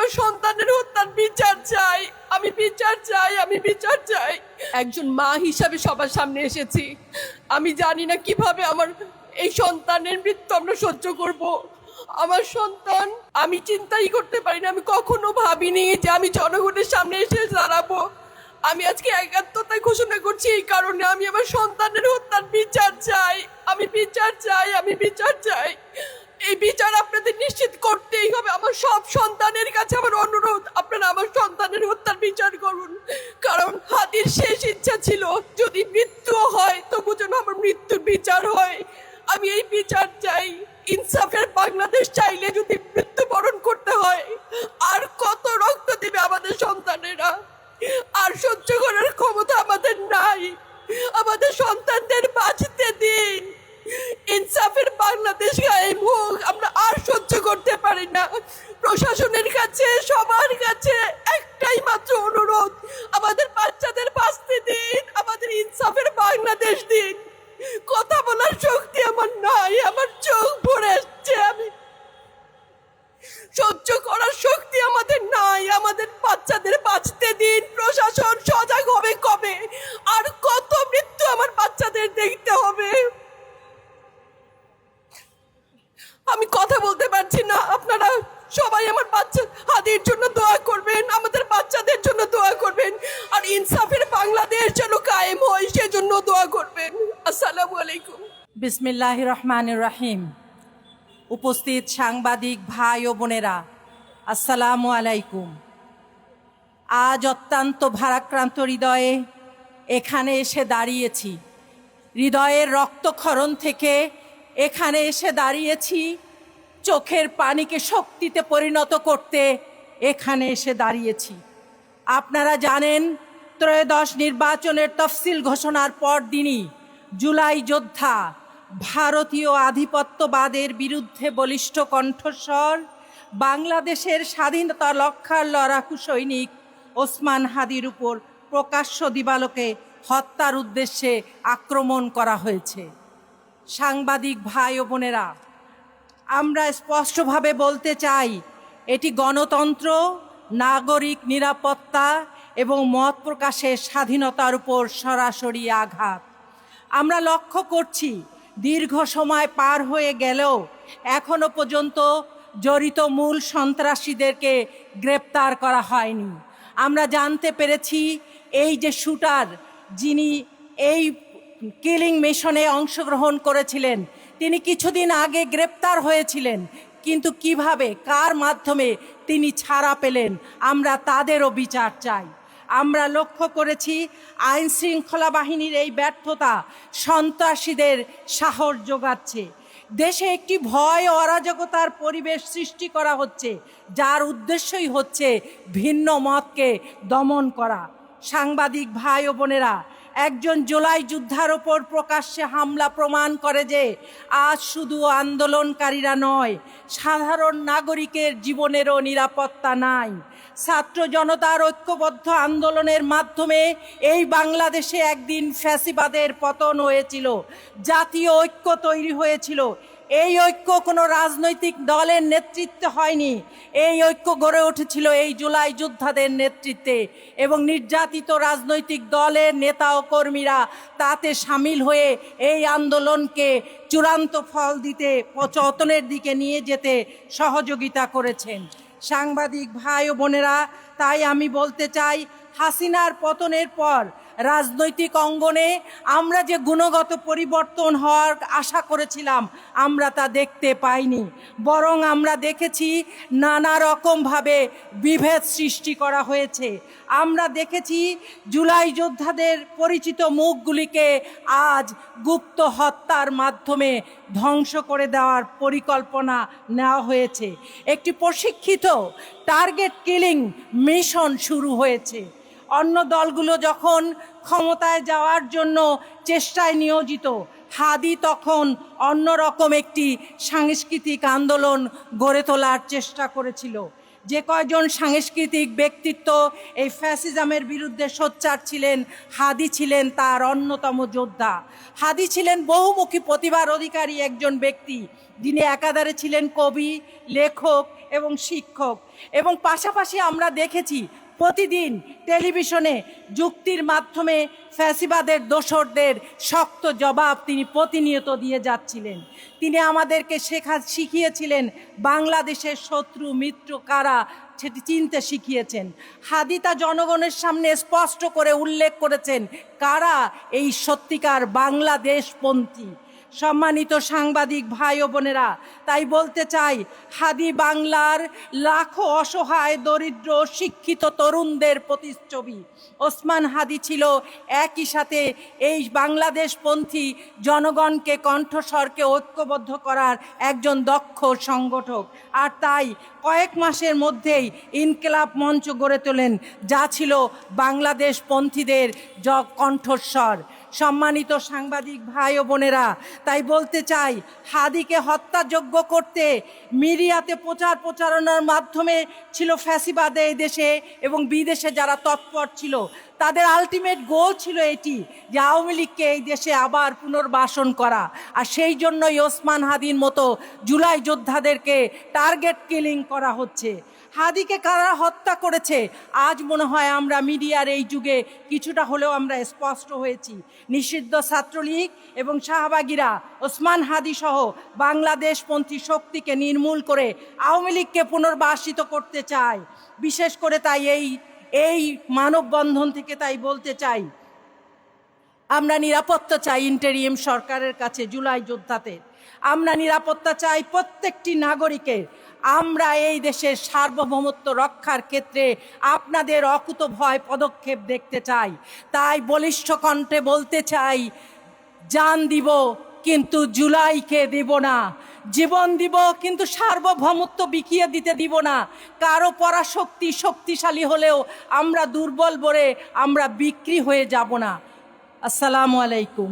আমার সন্তানের হত্যার বিচার চাই, আমি বিচার চাই, আমি বিচার চাই। একজন মা হিসাবে সবার সামনে এসেছি। আমি জানি না কিভাবে আমার এই সন্তানের মৃত্যু আমরা সহ্য করব। আমার সন্তান, আমি চিন্তাই করতে পারি না, আমি কখনো ভাবিনি যে আমি জনগণের সামনে এসে দাঁড়াবো। আমি আজকে একাত্মতা ঘোষণা করছি এই কারণে, আমি আমার সন্তানের হত্যার বিচার চাই, আমি বিচার চাই, আমি বিচার চাই। এই বিচার আপনাদের নিশ্চিত করতেই হবে। আমার সব সন্তানের কাছে আমার অনুরোধ, আপনারা আমার সন্তানের হত্যার বিচার করুন। কারণ হাদির শেষ ইচ্ছা ছিল যদি মৃত্যু হয় তবু যেন আমার মৃত্যুর বিচার হয়। আমি এই বিচার চাই। ইনসাফের বাংলাদেশ চাইলে যদি মৃত্যুবরণ করতে হয়, আর কত রক্ত দিবে আমাদের সন্তানেরা? আর সহ্য করার ক্ষমতা আমাদের নাই। আমাদের সন্তানদের বাঁচতে দিন। ইনসাফের বাংলাদেশ কায়েম হোক। আমরা আর সহ্য করতে পারি না। প্রশাসনের কাছে, সবার কাছে একটাই মাত্র অনুরোধ, আমাদের বাচ্চাদের বাঁচতে দিন, আমাদের ইনসাফের বাংলাদেশ দিন। কথা বলার শক্তি আমার নাই, আমার চোখ ভরে আসছে, আমি সহ্য করার শক্তি আমাদের নাই। আমাদের বাচ্চাদের বাঁচতে দিন। প্রশাসন সজাগ হবে কবে? আর কত মৃত্যু আমার বাচ্চাদের দেখতে হবে? আমি কথা বলতে পারছি না। আপনারা সবাই আমার বাচ্চা হাদির জন্য দোয়া করবেন, আমাদের বাচ্চাদের জন্য দোয়া করবেন, আর ইনসাফের বাংলাদেশ যেন কায়েম হয় সেজন্য দোয়া করবেন। আসসালামু আলাইকুম। বিসমিল্লাহির রহমানির রহিম। উপস্থিত সাংবাদিক ভাই ও বোনেরা, আসসালামু আলাইকুম। আজ অত্যন্ত ভারাক্রান্ত হৃদয়ে এখানে এসে দাঁড়িয়েছি। হৃদয়ের রক্তক্ষরণ থেকে এখানে এসে দাঁড়িয়েছি। চোখের পানিকে শক্তিতে পরিণত করতে এখানে এসে দাঁড়িয়েছি। আপনারা জানেন, ত্রয়োদশ নির্বাচনের তফসিল ঘোষণার পর দিনই জুলাই যোদ্ধা, ভারতীয় আধিপত্যবাদের বিরুদ্ধে বলিষ্ঠ কণ্ঠস্বর, বাংলাদেশের স্বাধীনতা রক্ষার লড়াকু সৈনিক ওসমান হাদির উপর প্রকাশ্য দিবালোকে হত্যার উদ্দেশ্যে আক্রমণ করা হয়েছে। সাংবাদিক ভাই ও বোনেরা, আমরা স্পষ্টভাবে বলতে চাই, এটি গণতন্ত্র, নাগরিক নিরাপত্তা এবং মত প্রকাশের স্বাধীনতার উপর সরাসরি আঘাত। আমরা লক্ষ্য করছি, দীর্ঘ সময় পার হয়ে গেলেও এখনো পর্যন্ত জড়িত মূল সন্ত্রাসীদেরকে গ্রেপ্তার করা হয়নি। আমরা জানতে পেরেছি এই যে শুটার, যিনি এই কিলিং মিশনে অংশগ্রহণ করেছিলেন, তিনি কিছুদিন আগে গ্রেপ্তার হয়েছিলেন। কিন্তু কিভাবে, কার মাধ্যমে তিনি ছাড়া পেলেন, আমরা তাদেরও বিচার চাই। আমরা লক্ষ্য করেছি আইন শৃঙ্খলা বাহিনীর এই ব্যর্থতা সন্ত্রাসীদের সাহস যোগাচ্ছে। দেশে একটি ভয় ও অরাজকতার পরিবেশ সৃষ্টি করা হচ্ছে, যার উদ্দেশ্যই হচ্ছে ভিন্ন মতকে দমন করা। সাংবাদিক ভাই ও বোনেরা, একজন জুলাই যোদ্ধার ওপর প্রকাশ্যে হামলা প্রমাণ করে যে আজ শুধু আন্দোলনকারীরা নয়, সাধারণ নাগরিকের জীবনেরও নিরাপত্তা নাই। ছাত্র জনতার ঐক্যবদ্ধ আন্দোলনের মাধ্যমে এই বাংলাদেশে একদিন ফ্যাসিবাদের পতন হয়েছিল, জাতীয় ঐক্য তৈরি হয়েছিল। এই ঐক্য কোনো রাজনৈতিক দলের নেতৃত্বে হয়নি, এই ঐক্য গড়ে উঠেছিল এই জুলাই যোদ্ধাদের নেতৃত্বে, এবং নির্যাতিত রাজনৈতিক দলের নেতা ও কর্মীরা তাতে সামিল হয়ে এই আন্দোলনকে চূড়ান্ত ফল দিতে, পতনের দিকে নিয়ে যেতে সহযোগিতা করেছেন। সাংবাদিক ভাই ও বোনেরা, তাই আমি বলতে চাই, হাসিনার পতনের পর রাজনৈতিক অঙ্গনে আমরা যে গুণগত পরিবর্তন হওয়ার আশা করেছিলাম, আমরা তা দেখতে পাইনি। বরং আমরা দেখেছি নানা রকমভাবে বিভেদ সৃষ্টি করা হয়েছে। আমরা দেখেছি জুলাই যোদ্ধাদের পরিচিত মুখগুলিকে আজ গুপ্ত হত্যার মাধ্যমে ধ্বংস করে দেওয়ার পরিকল্পনা নেওয়া হয়েছে। একটি প্রশিক্ষিত টার্গেট কিলিং মিশন শুরু হয়েছে। অন্য দলগুলো যখন ক্ষমতায় যাওয়ার জন্য চেষ্টায় নিয়োজিত, হাদি তখন অন্যরকম একটি সাংস্কৃতিক আন্দোলন গড়ে তোলার চেষ্টা করেছিল। যে কয়জন সাংস্কৃতিক ব্যক্তিত্ব এই ফ্যাসিজমের বিরুদ্ধে সোচ্চার ছিলেন, হাদি ছিলেন তার অন্যতম যোদ্ধা। হাদি ছিলেন বহুমুখী প্রতিভার অধিকারী একজন ব্যক্তি। যিনি একাধারে ছিলেন কবি, লেখক এবং শিক্ষক। এবং পাশাপাশি আমরা দেখেছি প্রতিদিন টেলিভিশনে যুক্তির মাধ্যমে ফ্যাসিবাদের দোসরদের শক্ত জবাব তিনি প্রতিনিয়ত দিয়ে যাচ্ছিলেন। তিনি আমাদেরকে শিখিয়েছিলেন বাংলাদেশের শত্রু মিত্র কারা সেটি চিনতে শিখিয়েছেন। হাদি তা জনগণের সামনে স্পষ্ট করে উল্লেখ করেছেন কারা এই সত্যিকার বাংলাদেশপন্থী। সম্মানিত সাংবাদিক ভাই ও বোনেরা, তাই বলতে চাই হাদি বাংলার লাখো অসহায় দরিদ্র শিক্ষিত তরুণদের প্রতিচ্ছবি। ওসমান হাদি ছিল একই সাথে এই বাংলাদেশপন্থী জনগণকে কণ্ঠস্বরকে ঐক্যবদ্ধ করার একজন দক্ষ সংগঠক। আর তাই কয়েক মাসের মধ্যেই ইনকিলাব মঞ্চ গড়ে তোলেন, যা ছিল বাংলাদেশপন্থীদের কণ্ঠস্বর। সম্মানিত সাংবাদিক ভাই ও বোনেরা, তাই বলতে চাই হাদিকে হত্যাযোগ্য করতে মিডিয়াতে প্রচারণার মাধ্যমে ছিল ফ্যাসিবাদে এই দেশে এবং বিদেশে যারা তৎপর ছিল, তাদের আলটিমেট গোল ছিল এটি যে আওয়ামী লীগকে এই দেশে আবার পুনর্বাসন করা। আর সেই জন্যই ওসমান হাদির মতো জুলাই যোদ্ধাদেরকে টার্গেট কিলিং করা হচ্ছে। হাদিকে কারা হত্যা করেছে আজ মনে হয় আমরা মিডিয়ার এই যুগে কিছুটা হলেও আমরা স্পষ্ট হয়েছি। নিষিদ্ধ ছাত্রলীগ এবং শাহবাগীরা ওসমান হাদি সহ বাংলাদেশপন্থী শক্তিকে নির্মূল করে আওয়ামী লীগকে পুনর্বাসিত করতে চায়। বিশেষ করে তাই এই মানববন্ধন থেকে তাই বলতে চাই আমরা নিরাপত্তা চাই ইন্টেরিম সরকারের কাছে জুলাই যোদ্ধাদের। আমরা নিরাপত্তা চাই প্রত্যেকটি নাগরিকের। আমরা এই দেশের সার্বভৌমত্ব রক্ষার ক্ষেত্রে আপনাদের অকুতভয় পদক্ষেপ দেখতে চাই। তাই বলিষ্ঠ কণ্ঠে বলতে চাই, জান দিব কিন্তু জুলাইকে দেব না, জীবন দিব কিন্তু সার্বভৌমত্ব বিকিয়ে দিতে দিব না। কারো পরাশক্তি শক্তিশালী হলেও আমরা দুর্বল বলে আমরা বিক্রি হয়ে যাব না। আসসালামু আলাইকুম।